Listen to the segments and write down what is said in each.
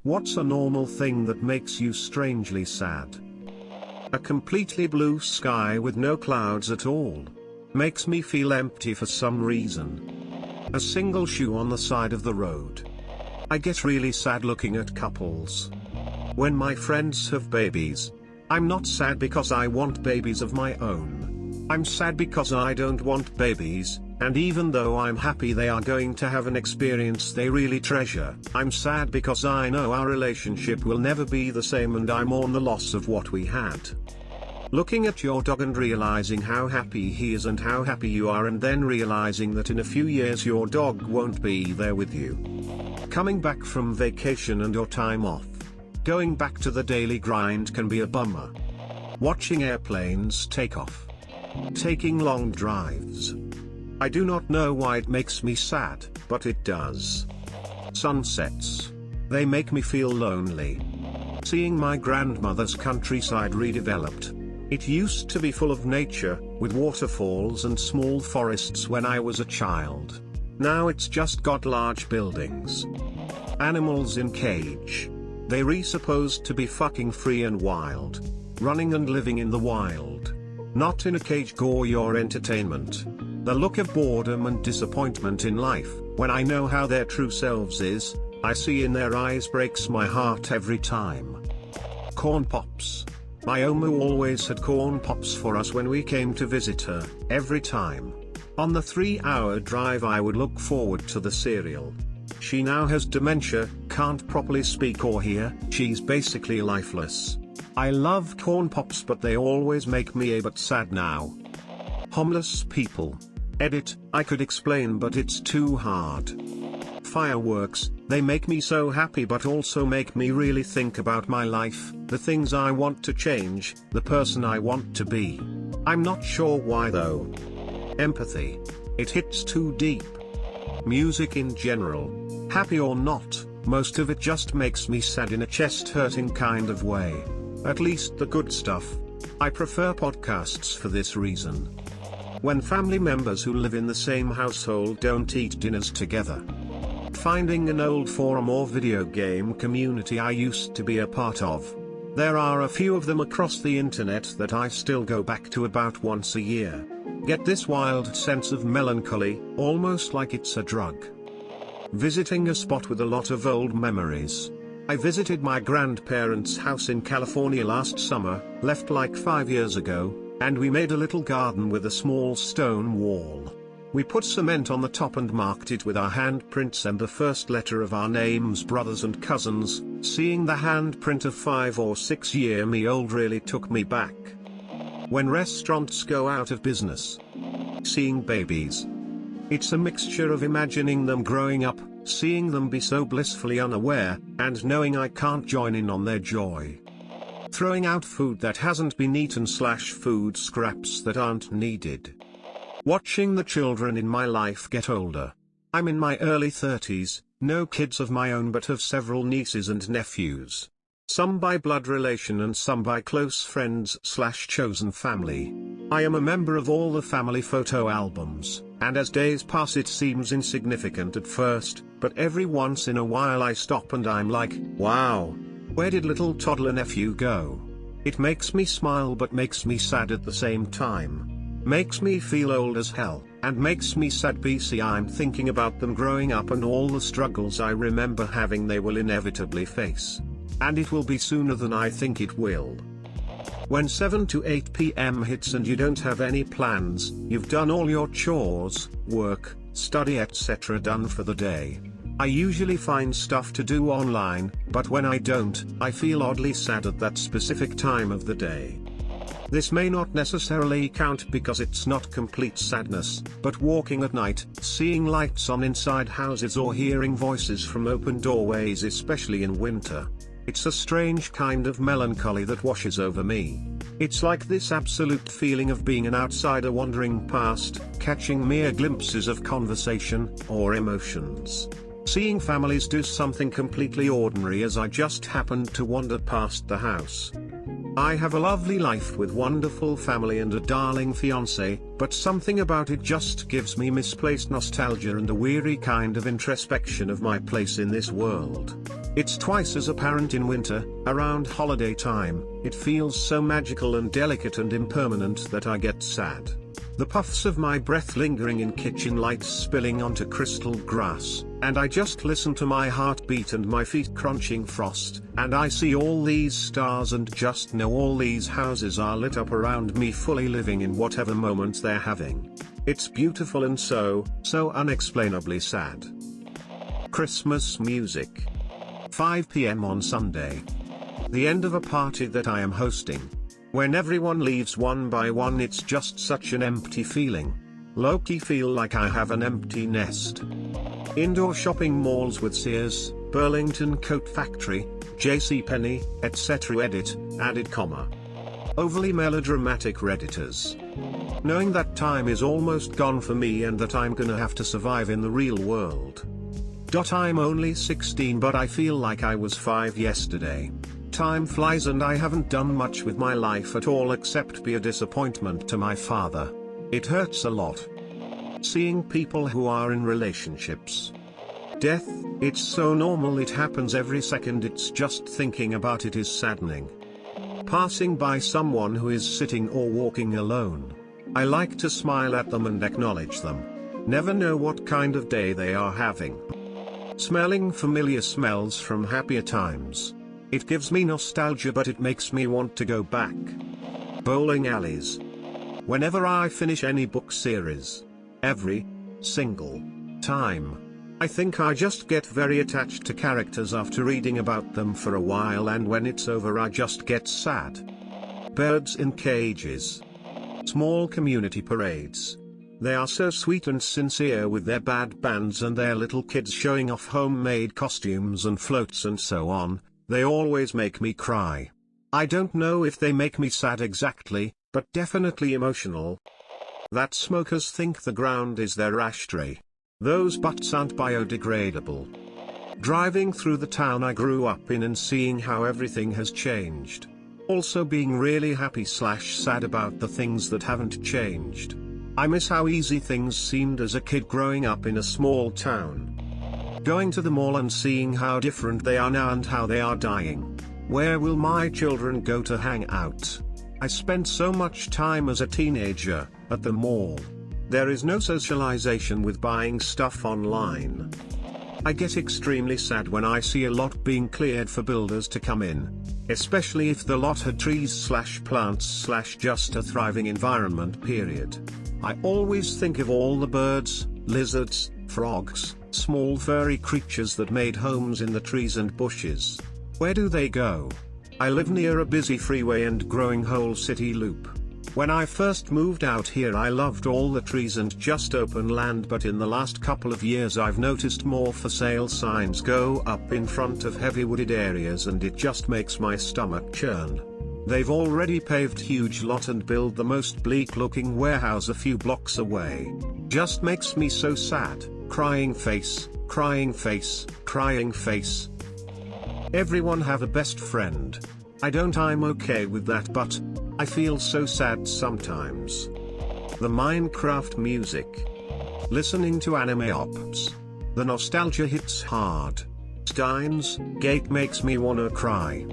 What's a normal thing that makes you strangely sad? A completely blue sky with no clouds at all. Makes me feel empty for some reason. A single shoe on the side of the road. I get really sad looking at couples. When my friends have babies. I'm not sad because I want babies of my own. I'm sad because I don't want babies, and even though I'm happy they are going to have an experience they really treasure, I'm sad because I know our relationship will never be the same and I mourn the loss of what we had. Looking at your dog and realizing how happy he is and how happy you are, and then realizing that in a few years your dog won't be there with you. Coming back from vacation and your time off. Going back to the daily grind can be a bummer. Watching airplanes take off. Taking long drives. I do not know why it makes me sad, but it does. Sunsets. They make me feel lonely. Seeing my grandmother's countryside redeveloped. It used to be full of nature, with waterfalls and small forests when I was a child. Now it's just got large buildings. Animals in cage. They supposed to be fucking free and wild. Running and living in the wild. Not in a cage for your entertainment. The look of boredom and disappointment in life, when I know how their true selves is, I see in their eyes breaks my heart every time. Corn pops. My Oma always had corn pops for us when we came to visit her, every time. On the 3-hour drive I would look forward to the cereal. She now has dementia, can't properly speak or hear, she's basically lifeless. I love corn pops but they always make me a bit sad now. Homeless people. Edit, I could explain but it's too hard. Fireworks, they make me so happy but also make me really think about my life, the things I want to change, the person I want to be. I'm not sure why though. Empathy. It hits too deep. Music in general. Happy or not, most of it just makes me sad in a chest-hurting kind of way. At least the good stuff. I prefer podcasts for this reason. When family members who live in the same household don't eat dinners together. Finding an old forum or video game community I used to be a part of. There are a few of them across the internet that I still go back to about once a year. Get this wild sense of melancholy, almost like it's a drug. Visiting a spot with a lot of old memories. I visited my grandparents' house in California last summer, left like 5 years ago, and we made a little garden with a small stone wall. We put cement on the top and marked it with our handprints and the first letter of our names, brothers and cousins. Seeing the handprint of 5 or 6 year me old really took me back. When restaurants go out of business. Seeing babies. It's a mixture of imagining them growing up, seeing them be so blissfully unaware, and knowing I can't join in on their joy. Throwing out food that hasn't been eaten / food scraps that aren't needed. Watching the children in my life get older. I'm in my early 30s, no kids of my own but have several nieces and nephews. Some by blood relation and some by close friends / chosen family. I am a member of all the family photo albums, and as days pass it seems insignificant at first, but every once in a while I stop and I'm like, wow, where did little toddler nephew go? It makes me smile but makes me sad at the same time. Makes me feel old as hell, and makes me sad BC I'm thinking about them growing up and all the struggles I remember having they will inevitably face. And it will be sooner than I think it will. When 7 to 8 p.m. hits and you don't have any plans, you've done all your chores, work, study etc. done for the day. I usually find stuff to do online, but when I don't, I feel oddly sad at that specific time of the day. This may not necessarily count because it's not complete sadness, but walking at night, seeing lights on inside houses or hearing voices from open doorways especially in winter. It's a strange kind of melancholy that washes over me. It's like this absolute feeling of being an outsider wandering past, catching mere glimpses of conversation, or emotions. Seeing families do something completely ordinary as I just happened to wander past the house. I have a lovely life with wonderful family and a darling fiancé, but something about it just gives me misplaced nostalgia and a weary kind of introspection of my place in this world. It's twice as apparent in winter, around holiday time. It feels so magical and delicate and impermanent that I get sad. The puffs of my breath lingering in kitchen lights spilling onto crystal grass, and I just listen to my heartbeat and my feet crunching frost, and I see all these stars and just know all these houses are lit up around me, fully living in whatever moment they're having. It's beautiful and so unexplainably sad. Christmas music. 5 p.m. on Sunday. The end of a party that I am hosting. When everyone leaves one by one, it's just such an empty feeling. Low-key feel like I have an empty nest. Indoor shopping malls with Sears, Burlington Coat Factory, JCPenney, etc. Edit, added comma. Overly melodramatic Redditors. Knowing that time is almost gone for me and that I'm gonna have to survive in the real world. I'm only 16 but I feel like I was 5 yesterday. Time flies and I haven't done much with my life at all except be a disappointment to my father. It hurts a lot. Seeing people who are in relationships. Death, it's so normal, it happens every second, it's just thinking about it is saddening. Passing by someone who is sitting or walking alone. I like to smile at them and acknowledge them. Never know what kind of day they are having. Smelling familiar smells from happier times. It gives me nostalgia but it makes me want to go back. Bowling alleys. Whenever I finish any book series. Every single time. I think I just get very attached to characters after reading about them for a while, and when it's over I just get sad. Birds in cages. Small community parades. They are so sweet and sincere with their bad bands and their little kids showing off homemade costumes and floats and so on. They always make me cry. I don't know if they make me sad exactly, but definitely emotional. That smokers think the ground is their ashtray. Those butts aren't biodegradable. Driving through the town I grew up in and seeing how everything has changed. Also being really happy/sad about the things that haven't changed. I miss how easy things seemed as a kid growing up in a small town. Going to the mall and seeing how different they are now and how they are dying. Where will my children go to hang out? I spent so much time as a teenager at the mall. There is no socialization with buying stuff online. I get extremely sad when I see a lot being cleared for builders to come in. Especially if the lot had trees/plants/just a thriving environment period. I always think of all the birds, lizards, frogs, small furry creatures that made homes in the trees and bushes. Where do they go? I live near a busy freeway and growing whole city loop. When I first moved out here I loved all the trees and just open land, but in the last couple of years I've noticed more for sale signs go up in front of heavy wooded areas and it just makes my stomach churn. They've already paved huge lot and build the most bleak looking warehouse a few blocks away. Just makes me so sad. Crying face, crying face, crying face. Everyone have a best friend. I'm okay with that, but I feel so sad sometimes. The Minecraft music. Listening to anime ops. The nostalgia hits hard. Steins Gate makes me wanna cry.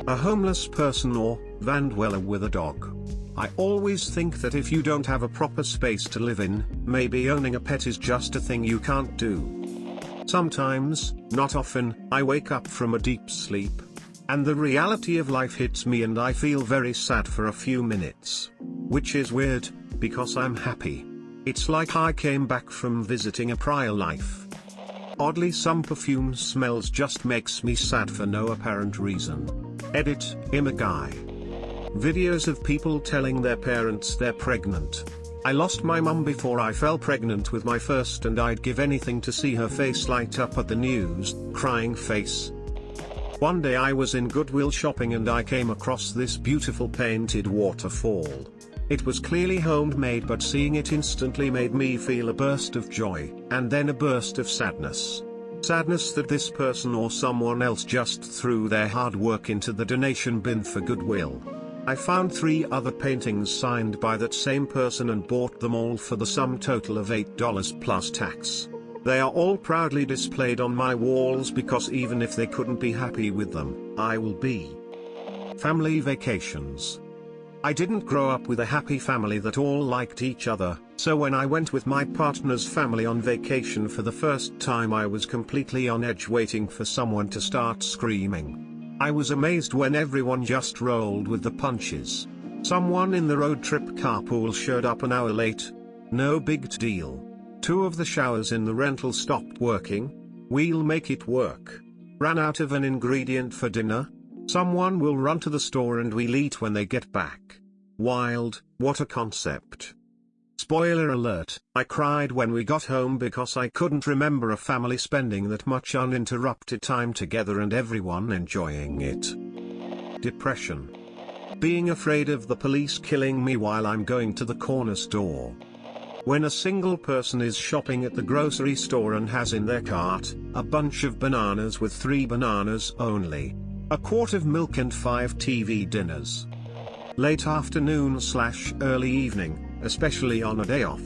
A homeless person or van dweller with a dog. I always think that if you don't have a proper space to live in, maybe owning a pet is just a thing you can't do. Sometimes, not often, I wake up from a deep sleep. And the reality of life hits me and I feel very sad for a few minutes. Which is weird, because I'm happy. It's like I came back from visiting a prior life. Oddly, some perfume smells just makes me sad for no apparent reason. Edit, Imagai. Videos of people telling their parents they're pregnant. I lost my mum before I fell pregnant with my first and I'd give anything to see her face light up at the news, crying face. One day I was in Goodwill shopping and I came across this beautiful painted waterfall. It was clearly homemade, but seeing it instantly made me feel a burst of joy, and then a burst of sadness. Sadness that this person or someone else just threw their hard work into the donation bin for Goodwill. I found 3 other paintings signed by that same person and bought them all for the sum total of $8 plus tax. They are all proudly displayed on my walls because even if they couldn't be happy with them, I will be. Family vacations. I didn't grow up with a happy family that all liked each other, so when I went with my partner's family on vacation for the first time I was completely on edge waiting for someone to start screaming. I was amazed when everyone just rolled with the punches. Someone in the road trip carpool showed up an hour late. No big deal. 2 of the showers in the rental stopped working. We'll make it work. Ran out of an ingredient for dinner. Someone will run to the store and we'll eat when they get back. Wild, what a concept. Spoiler alert, I cried when we got home because I couldn't remember a family spending that much uninterrupted time together and everyone enjoying it. Depression. Being afraid of the police killing me while I'm going to the corner store. When a single person is shopping at the grocery store and has in their cart a bunch of bananas with 3 bananas only, a quart of milk and 5 TV dinners. Late afternoon/early evening, especially on a day off.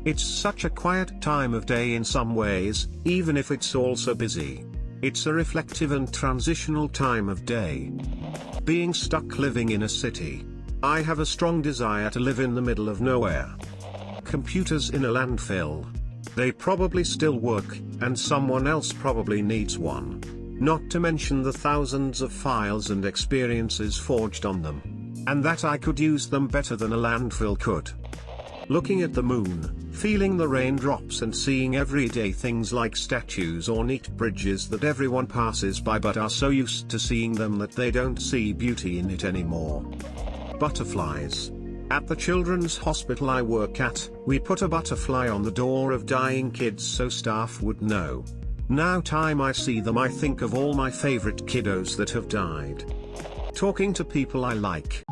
It's such a quiet time of day in some ways, even if it's also busy. It's a reflective and transitional time of day. Being stuck living in a city. I have a strong desire to live in the middle of nowhere. Computers in a landfill. They probably still work, and someone else probably needs one. Not to mention the thousands of files and experiences forged on them. And that I could use them better than a landfill could. Looking at the moon, feeling the raindrops and seeing everyday things like statues or neat bridges that everyone passes by but are so used to seeing them that they don't see beauty in it anymore. Butterflies. At the children's hospital I work at, we put a butterfly on the door of dying kids so staff would know. Now time I see them I think of all my favorite kiddos that have died. Talking to people I like.